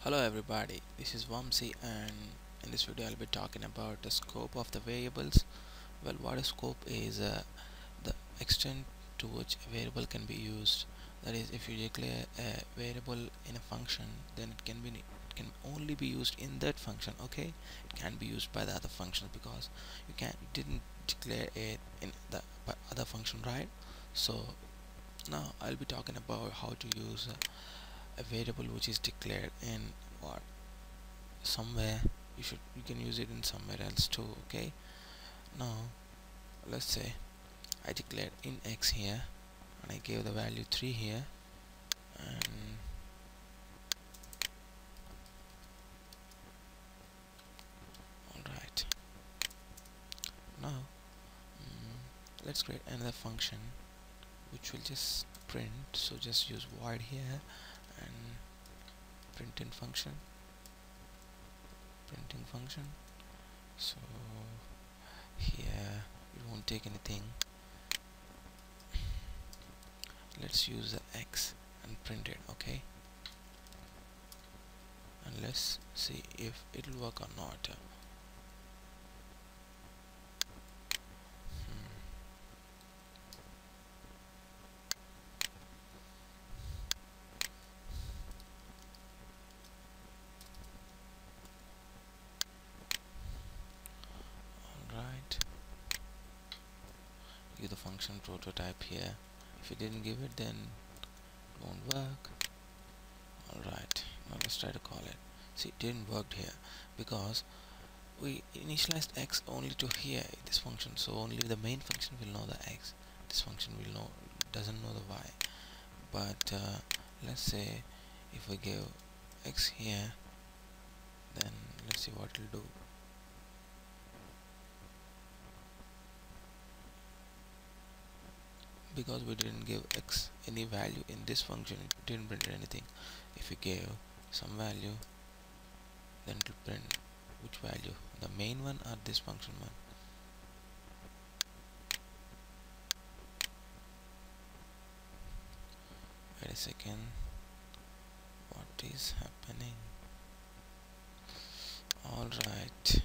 Hello everybody, this is Vamsi, and in this video I'll be talking about the scope of the variables. Well, what a scope is the extent to which a variable can be used. That is, if you declare a variable in a function, then it can only be used in that function. Okay, it can't be used by the other functions because you didn't declare it in the other function, right? So now I'll be talking about how to use a variable which is declared in what somewhere. You can use it in somewhere else too. Okay, now let's say I declared in x here and I gave the value 3 here, and alright, now let's create another function which will just print. So just use void here and printing function. So here it won't take anything. Let's use the x and print it. Okay, and let's see if it'll work or not. Alright, give the function prototype here. If you didn't give it, then it won't work. Alright, now let's try to call it. See, it didn't work here because we initialized x only to here in this function, so only the main function will know the x. This function will know doesn't know the y. But let's say if we give x here, then let's see what it'll do. Because we didn't give x any value in this function, it didn't print anything. If we gave some value, then it will print which value, the main one or this function one. Wait a second, what is happening? Alright,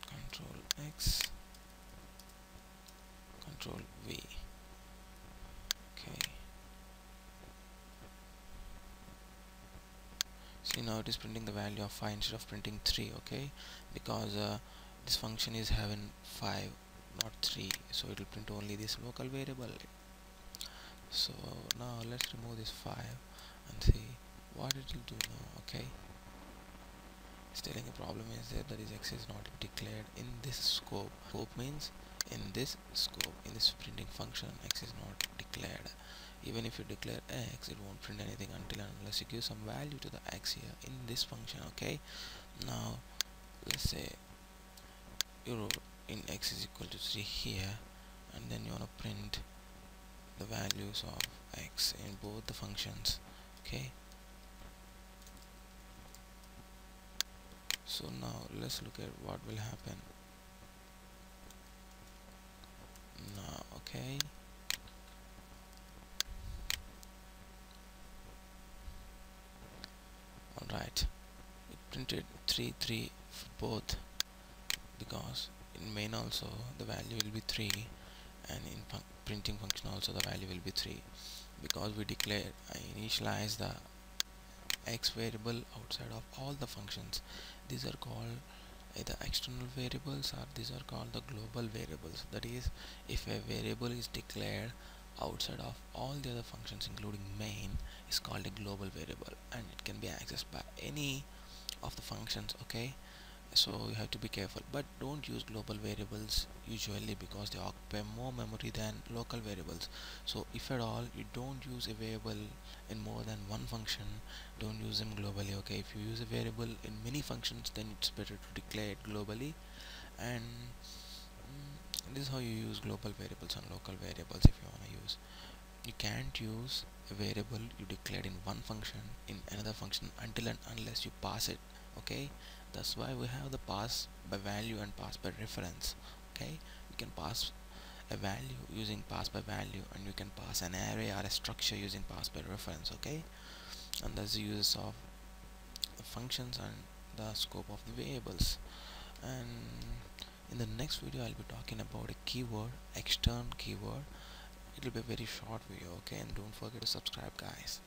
control x, control v. Okay, see, now it is printing the value of 5 instead of printing 3. Okay, because this function is having 5 not 3, so it will print only this local variable. So now let's remove this 5 and see what it will do now. Okay, it's telling a problem is there, that is x is not declared in this scope. Scope means in this scope, in this printing function, x is not declared. Even if you declare x, it won't print anything until and unless you give some value to the x here in this function. Okay, now let's say you wrote in x is equal to 3 here, and then you want to print the values of x in both the functions. Okay, so now let's look at what will happen now. Okay, alright, it printed 3 3 for both, because in main also the value will be 3, and in printing function also the value will be 3, because we declared initialize the x variable outside of all the functions. These are called either external variables, or these are called the global variables. That is, if a variable is declared outside of all the other functions including main, is called a global variable, and it can be accessed by any of the functions. Okay, so you have to be careful, but don't use global variables usually because they occupy more memory than local variables. So if at all you don't use a variable in more than one function, don't use them globally. Okay, if you use a variable in many functions, then it's better to declare it globally. And this is how you use global variables and local variables. If you want to use, you can't use a variable you declared in one function in another function until and unless you pass it. Okay, that's why we have the pass by value and pass by reference. Okay, you can pass a value using pass by value, and you can pass an array or a structure using pass by reference. Okay, and that's the uses of the functions and the scope of the variables. And in the next video I'll be talking about a keyword, extern keyword. It will be a very short video, okay, and don't forget to subscribe, guys.